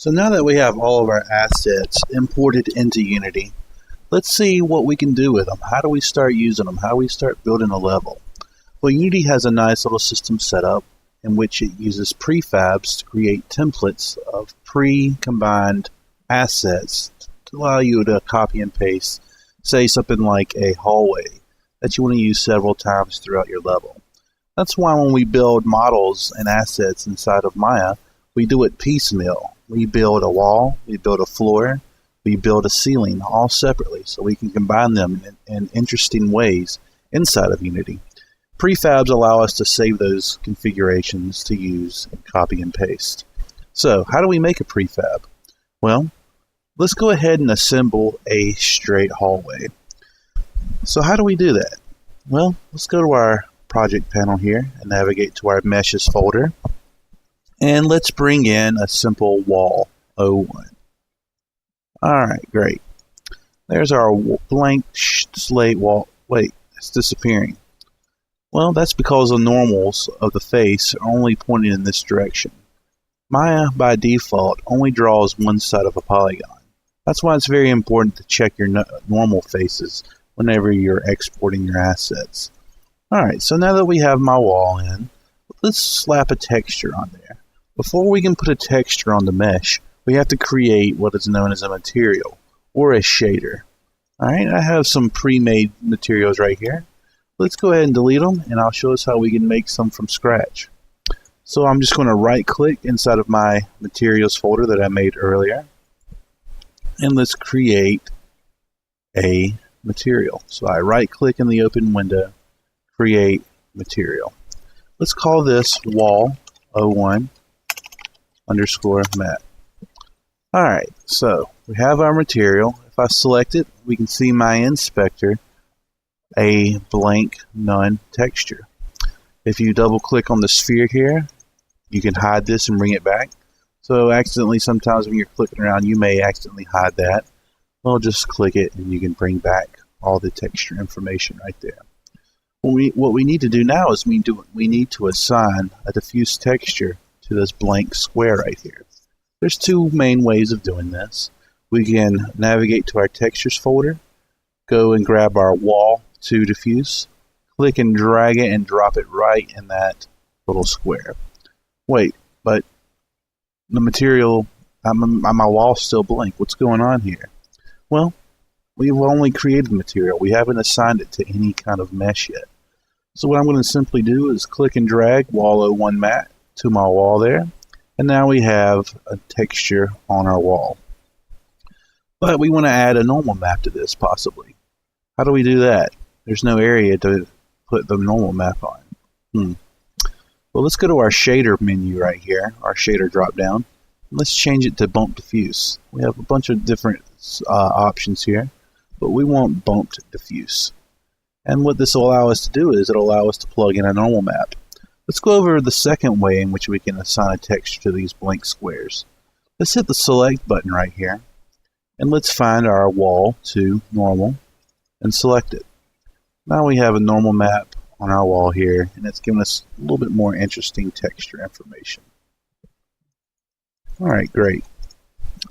So now that we have all of our assets imported into Unity, let's see what we can do with them. How do we start using them? How do we start building a level? Well, Unity has a nice little system set up in which it uses prefabs to create templates of pre-combined assets to allow you to copy and paste, say something like a hallway that you want to use several times throughout your level. That's why when we build models and assets inside of Maya, we do it piecemeal. We build a wall, we build a floor, we build a ceiling all separately so we can combine them in interesting ways inside of Unity. Prefabs allow us to save those configurations to use and copy and paste. So how do we make a prefab? Well, let's go ahead and assemble a straight hallway. So how do we do that? Well, let's go to our project panel here and navigate to our meshes folder. And let's bring in a simple wall, 01. Alright, great. There's our blank slate wall. Wait, it's disappearing. Well, that's because the normals of the face are only pointing in this direction. Maya, by default, only draws one side of a polygon. That's why it's very important to check your normal faces whenever you're exporting your assets. Alright, so now that we have my wall in, let's slap a texture on there. Before we can put a texture on the mesh, we have to create what is known as a material, or a shader. Alright, I have some pre-made materials right here. Let's go ahead and delete them, and I'll show us how we can make some from scratch. So I'm just going to right-click inside of my materials folder that I made earlier, and let's create a material. So I right-click in the open window, create material. Let's call this wall 01 underscore mat. Alright, so we have our material. If I select it, we can see my inspector, a blank none texture. If you double click on the sphere here, you can hide this and bring it back. So accidentally, sometimes when you're clicking around, you may accidentally hide that. Well, just click it and you can bring back all the texture information right there. What we need to do now is we need to assign a diffuse texture to this blank square right here. There's two main ways of doing this. We can navigate to our textures folder, go and grab our wall to diffuse, click and drag it and drop it right in that little square. Wait, but the material, my wall's still blank. What's going on here? Well, we've only created material. We haven't assigned it to any kind of mesh yet. So what I'm going to simply do is click and drag wall 01 mat to my wall there. And now we have a texture on our wall. But we want to add a normal map to this possibly. How do we do that? There's no area to put the normal map on. Well, let's go to our shader menu right here, our shader drop down. Let's change it to bump diffuse. We have a bunch of different options here, but we want bumped diffuse. And what this will allow us to do is it'll allow us to plug in a normal map. Let's go over the second way in which we can assign a texture to these blank squares. Let's hit the select button right here, and let's find our wall to normal and select it. Now we have a normal map on our wall here, and it's giving us a little bit more interesting texture information. Alright, great.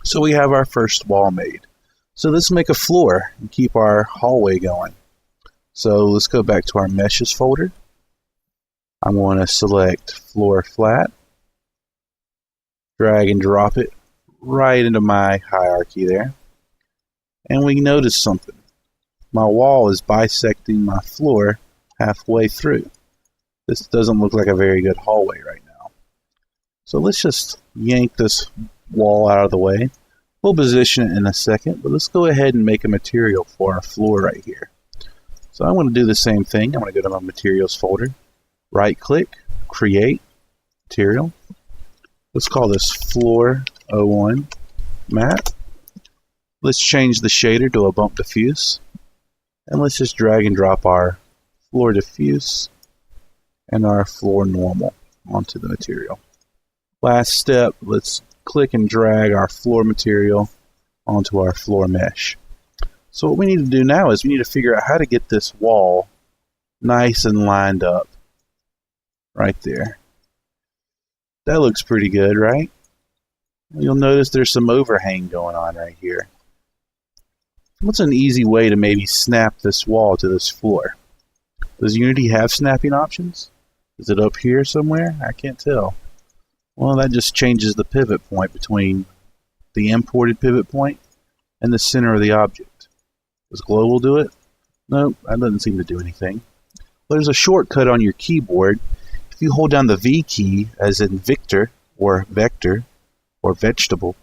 So we have our first wall made. So let's make a floor and keep our hallway going. So let's go back to our meshes folder. I'm going to select floor flat, drag and drop it right into my hierarchy there. And we notice something. My wall is bisecting my floor halfway through. This doesn't look like a very good hallway right now. So let's just yank this wall out of the way. We'll position it in a second, but let's go ahead and make a material for our floor right here. So I'm going to do the same thing. I'm going to go to my materials folder, right click, create, material. Let's call this floor 01 mat. Let's change the shader to a bump diffuse. And let's just drag and drop our floor diffuse and our floor normal onto the material. Last step, let's click and drag our floor material onto our floor mesh. So what we need to do now is we need to figure out how to get this wall nice and lined up right there. That looks pretty good, right? You'll notice there's some overhang going on right here. What's an easy way to maybe snap this wall to this floor? Does Unity have snapping options? Is it up here somewhere? I can't tell. Well, that just changes the pivot point between the imported pivot point and the center of the object. Does global do it? Nope, that doesn't seem to do anything. Well, there's a shortcut on your keyboard. If you hold down the V key, as in Victor or Vector or Vegetable,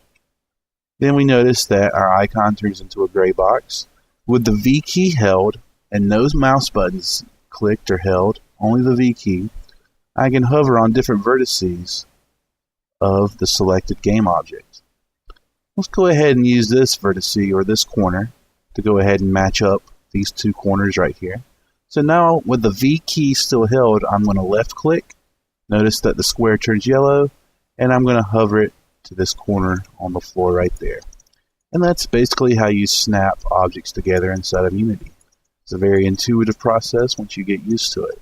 then we notice that our icon turns into a gray box. With the V key held and no mouse buttons clicked or held, only the V key, I can hover on different vertices of the selected game object. Let's go ahead and use this vertice or this corner to go ahead and match up these two corners right here. So now with the V key still held, I'm going to left click. Notice that the square turns yellow, and I'm going to hover it to this corner on the floor right there. And that's basically how you snap objects together inside of Unity. It's a very intuitive process once you get used to it.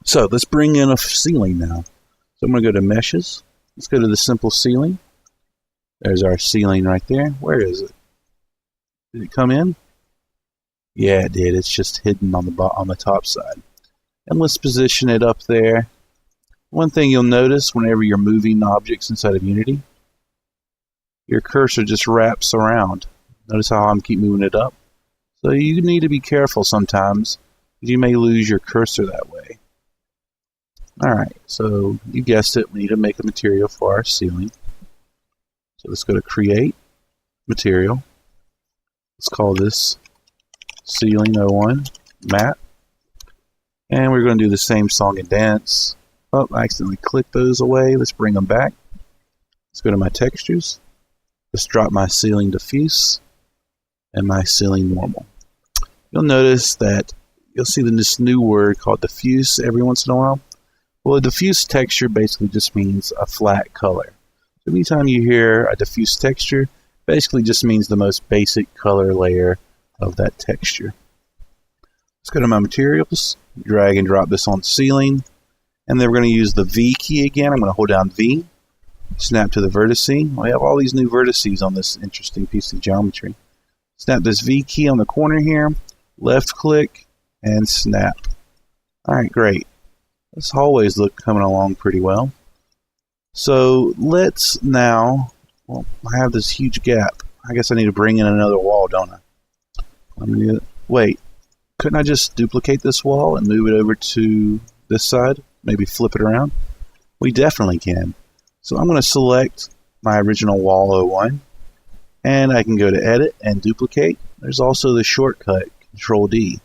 So let's bring in a ceiling now. So I'm going to go to Meshes. Let's go to the Simple Ceiling. There's our ceiling right there. Where is it? Did it come in? Yeah, it did. It's just hidden on the top side. And let's position it up there. One thing you'll notice whenever you're moving objects inside of Unity, your cursor just wraps around. Notice how I'm keep moving it up? So you need to be careful sometimes. You may lose your cursor that way. Alright, so you guessed it, we need to make a material for our ceiling. So let's go to Create, Material. Let's call this Ceiling 01 Matte. And we're going to do the same song and dance. Oh, I accidentally clicked those away. Let's bring them back. Let's go to my textures. Let's drop my ceiling diffuse and my ceiling normal. You'll notice that you'll see this new word called diffuse every once in a while. Well, a diffuse texture basically just means a flat color. So anytime you hear a diffuse texture, basically just means the most basic color layer of that texture. Let's go to my materials, drag and drop this on ceiling. And then we're going to use the V key again. I'm going to hold down V, snap to the vertex. We have all these new vertices on this interesting piece of geometry. Snap this V key on the corner here, left click, and snap. Alright, great. This hallway's coming along pretty well. So let's now, well, I have this huge gap. I guess I need to bring in another wall, don't I? Wait, couldn't I just duplicate this wall and move it over to this side? Maybe flip it around? We definitely can. So I'm going to select my original wall 01, and I can go to Edit and Duplicate. There's also the shortcut, Control D.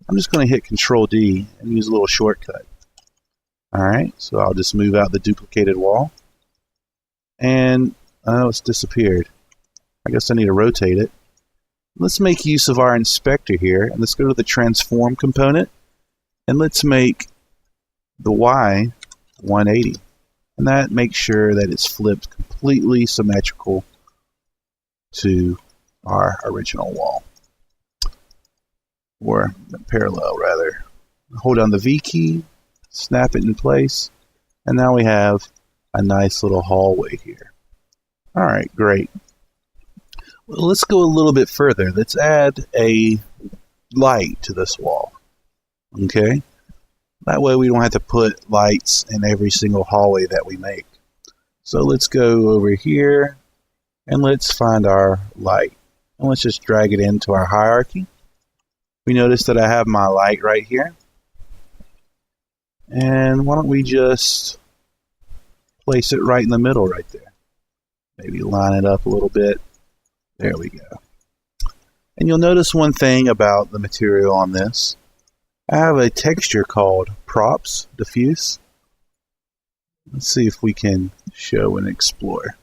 I'm just going to hit Control D and use a little shortcut. Alright, so I'll just move out the duplicated wall. And, oh, it's disappeared. I guess I need to rotate it. Let's make use of our inspector here, and let's go to the Transform component, and let's make the Y 180. And that makes sure that it's flipped completely symmetrical to our original wall. Or parallel, rather. Hold down the V key, snap it in place, and now we have a nice little hallway here. Alright, great. Well, let's go a little bit further. Let's add a light to this wall. Okay? That way we don't have to put lights in every single hallway that we make. So let's go over here and let's find our light. And let's just drag it into our hierarchy. We notice that I have my light right here. And why don't we just place it right in the middle right there. Maybe line it up a little bit. There we go. And you'll notice one thing about the material on this. I have a texture called Props Diffuse. Let's see if we can show and explore.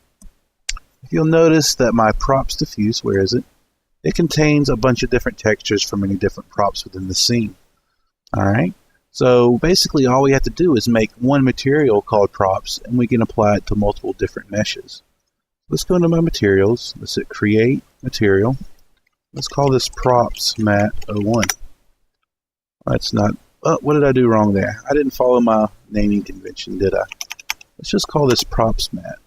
You'll notice that my Props Diffuse, where is it? It contains a bunch of different textures for many different props within the scene. Alright, so basically all we have to do is make one material called Props, and we can apply it to multiple different meshes. Let's go into my materials. Let's hit Create, Material. Let's call this Props Matte 01. That's not... Oh, what did I do wrong there? I didn't follow my naming convention, did I? Let's just call this Props Matte.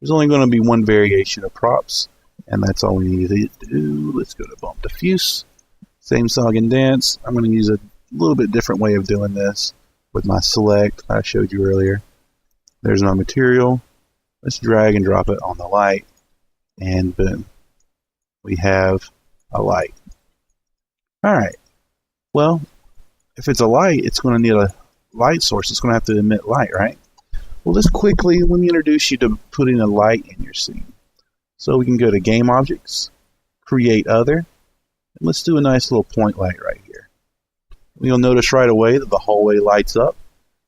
There's only going to be one variation of props, and that's all we need to do. Let's go to bump diffuse. Same song and dance. I'm going to use a little bit different way of doing this with my select I showed you earlier. There's my material. Let's drag and drop it on the light, and boom, we have a light. All right. Well, if it's a light, it's going to need a light source. It's going to have to emit light, right? Well, let me introduce you to putting a light in your scene. So we can go to Game Objects, Create Other, and let's do a nice little point light right here. You'll notice right away that the hallway lights up.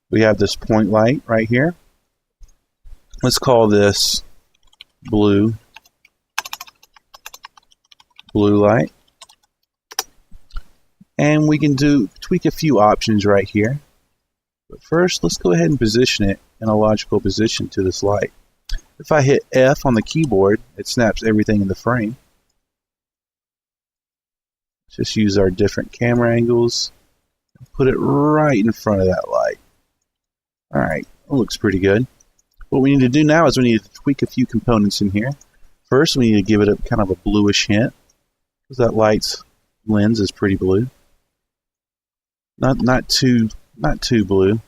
We have this point light right here. Let's call this blue light. And we can tweak a few options right here. But first, let's go ahead and position it in a logical position to this light. If I hit F on the keyboard, it snaps everything in the frame. Just use our different camera angles. Put it right in front of that light. Alright, that looks pretty good. What we need to do now is we need to tweak a few components in here. First, we need to give it a kind of a bluish hint, because that light's lens is pretty blue. Not too blue.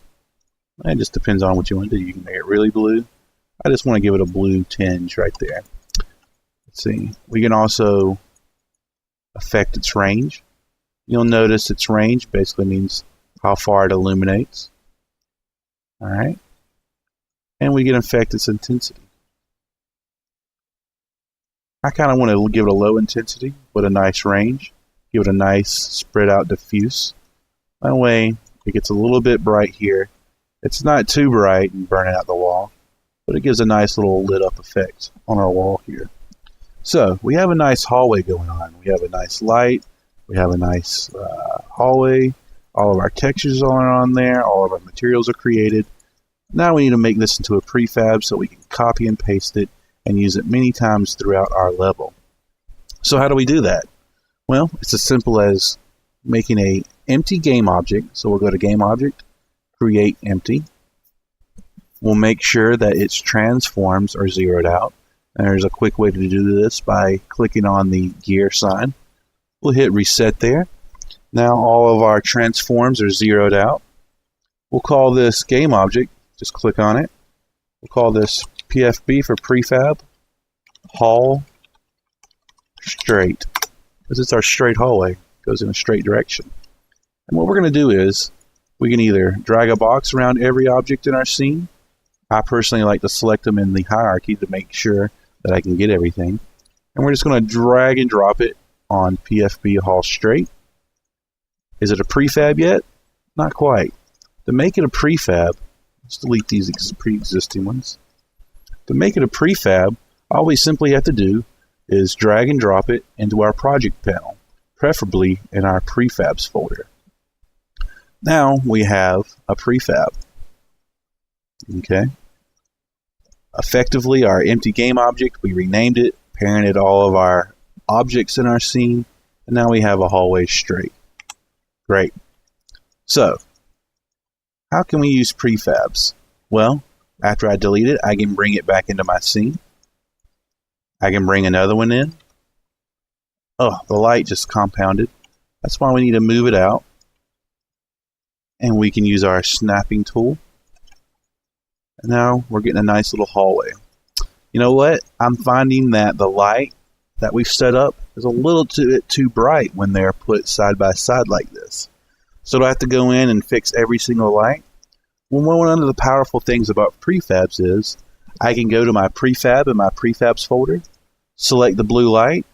It just depends on what you want to do. You can make it really blue. I just want to give it a blue tinge right there. Let's see. We can also affect its range. You'll notice its range basically means how far it illuminates. Alright. And we can affect its intensity. I kind of want to give it a low intensity with a nice range. Give it a nice spread out diffuse. That way it gets a little bit bright here. It's not too bright and burning out the wall, but it gives a nice little lit up effect on our wall here. So we have a nice hallway going on. We have a nice light. We have a nice hallway. All of our textures are on there. All of our materials are created. Now we need to make this into a prefab so we can copy and paste it and use it many times throughout our level. So how do we do that? Well, it's as simple as making an empty game object. So we'll go to Game Object, Create Empty. We'll make sure that its transforms are zeroed out. And there's a quick way to do this by clicking on the gear sign. We'll hit Reset there. Now all of our transforms are zeroed out. We'll call this Game Object. Just click on it. We'll call this PFB for Prefab Hall Straight, because it's our straight hallway. It goes in a straight direction. And what we're going to do is we can either drag a box around every object in our scene. I personally like to select them in the hierarchy to make sure that I can get everything. And we're just going to drag and drop it on PFB Hall Straight. Is it a prefab yet? Not quite. To make it a prefab, let's delete these pre-existing ones. To make it a prefab, all we simply have to do is drag and drop it into our project panel, preferably in our prefabs folder. Now we have a prefab. Okay. Effectively, our empty game object, we renamed it, parented all of our objects in our scene, and now we have a hallway straight. Great. So, how can we use prefabs? Well, after I delete it, I can bring it back into my scene. I can bring another one in. Oh, the light just compounded. That's why we need to move it out. And we can use our snapping tool. And now we're getting a nice little hallway. You know what? I'm finding that the light that we've set up is a little too bright when they're put side by side like this. So do I have to go in and fix every single light? Well, one of the powerful things about prefabs is I can go to my prefab in my prefabs folder, select the blue light,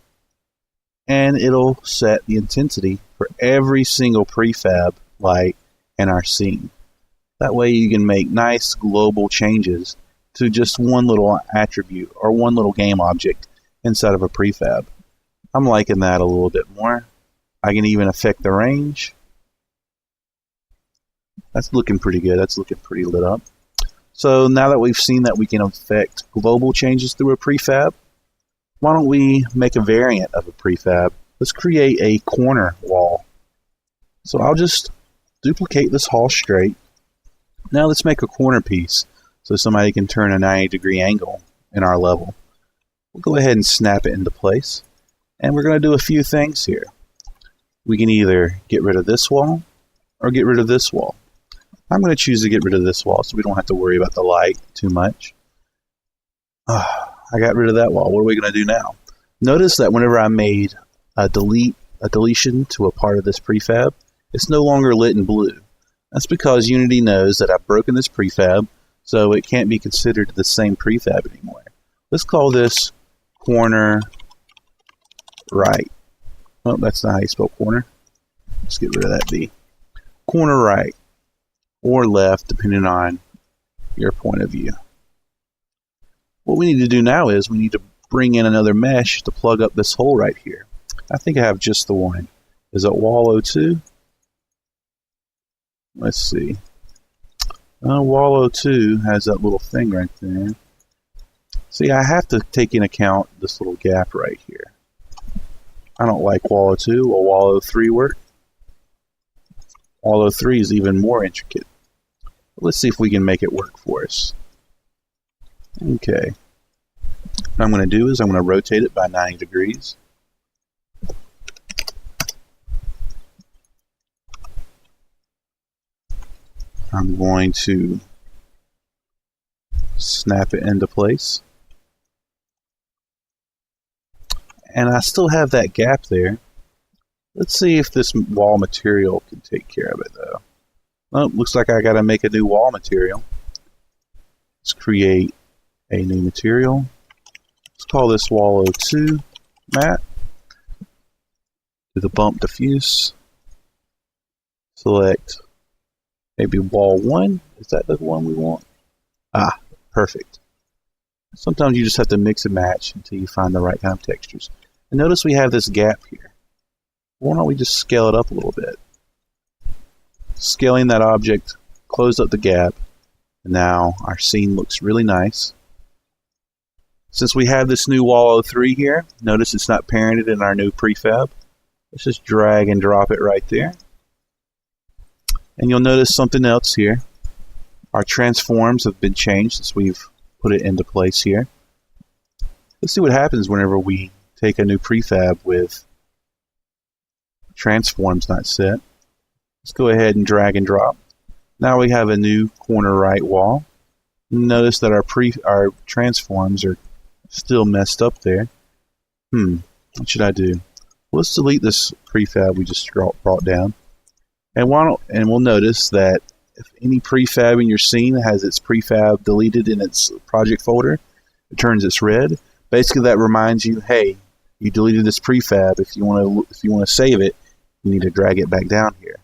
and it'll set the intensity for every single prefab light in our scene. That way you can make nice global changes to just one little attribute or one little game object inside of a prefab. I'm liking that a little bit more. I can even affect the range. That's looking pretty good. That's looking pretty lit up. So now that we've seen that we can affect global changes through a prefab, why don't we make a variant of a prefab? Let's create a corner wall. So I'll just duplicate this hall straight. Now let's make a corner piece so somebody can turn a 90-degree angle in our level. We'll go ahead and snap it into place. And we're going to do a few things here. We can either get rid of this wall or get rid of this wall. I'm going to choose to get rid of this wall so we don't have to worry about the light too much. I got rid of that wall. What are we going to do now? Notice that whenever I made a deletion to a part of this prefab, it's no longer lit in blue. That's because Unity knows that I've broken this prefab, so it can't be considered the same prefab anymore. Let's call this corner right. Oh, that's not how you spell corner. Let's get rid of that B. Corner right or left, depending on your point of view. What we need to do now is we need to bring in another mesh to plug up this hole right here. I think I have just the one. Is it wall 02? Let's see. Wall 02 has that little thing right there. See, I have to take into account this little gap right here. I don't like wall 02. Will wall 03 work? Wall 03 is even more intricate. Let's see if we can make it work for us. Okay. What I'm going to do is I'm going to rotate it by 90 degrees. I'm going to snap it into place. And I still have that gap there. Let's see if this wall material can take care of it, though. Well, looks like I got to make a new wall material. Let's create a new material. Let's call this wall 02 mat. Do the bump diffuse. Select maybe wall 1. Is that the one we want? Ah, perfect. Sometimes you just have to mix and match until you find the right kind of textures. And notice we have this gap here. Why don't we just scale it up a little bit? Scaling that object closed up the gap. And now our scene looks really nice. Since we have this new wall 03 here, notice it's not parented in our new prefab. Let's just drag and drop it right there. And you'll notice something else here. Our transforms have been changed since we've put it into place here. Let's see what happens whenever we take a new prefab with transforms not set. Let's go ahead and drag and drop. Now we have a new corner right wall. Notice that our transforms are still messed up there. What should I do? Let's delete this prefab we just brought down. And we'll notice that if any prefab in your scene has its prefab deleted in its project folder, it turns its red. Basically, that reminds you, hey, you deleted this prefab. If you want to save it, you need to drag it back down here.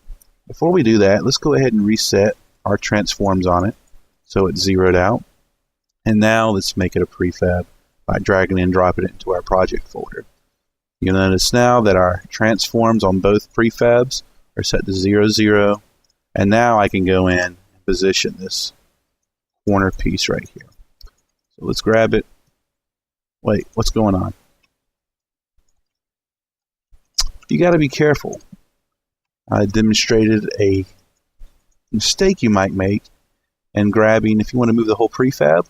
Before we do that, let's go ahead and reset our transforms on it so it's zeroed out. And now let's make it a prefab by dragging and dropping it into our project folder. You'll notice now that our transforms on both prefabs are set to 0, 0. And now I can go in and position this corner piece right here. So let's grab it. Wait, what's going on? You got to be careful. I demonstrated a mistake you might make in grabbing. If you want to move the whole prefab,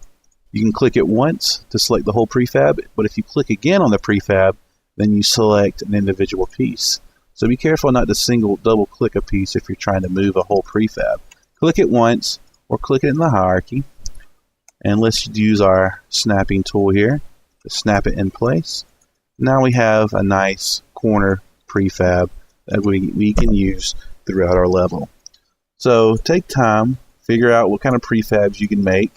you can click it once to select the whole prefab, but if you click again on the prefab, then you select an individual piece. So be careful not to double click a piece if you're trying to move a whole prefab. Click it once or click it in the hierarchy, and let's use our snapping tool here to snap it in place. Now we have a nice corner prefab that we can use throughout our level. So take time, figure out what kind of prefabs you can make.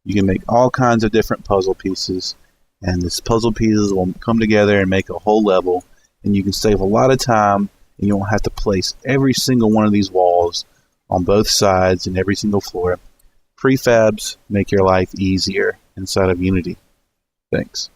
You can make all kinds of different puzzle pieces, and these puzzle pieces will come together and make a whole level, and you can save a lot of time, and you won't have to place every single one of these walls on both sides and every single floor. Prefabs make your life easier inside of Unity. Thanks.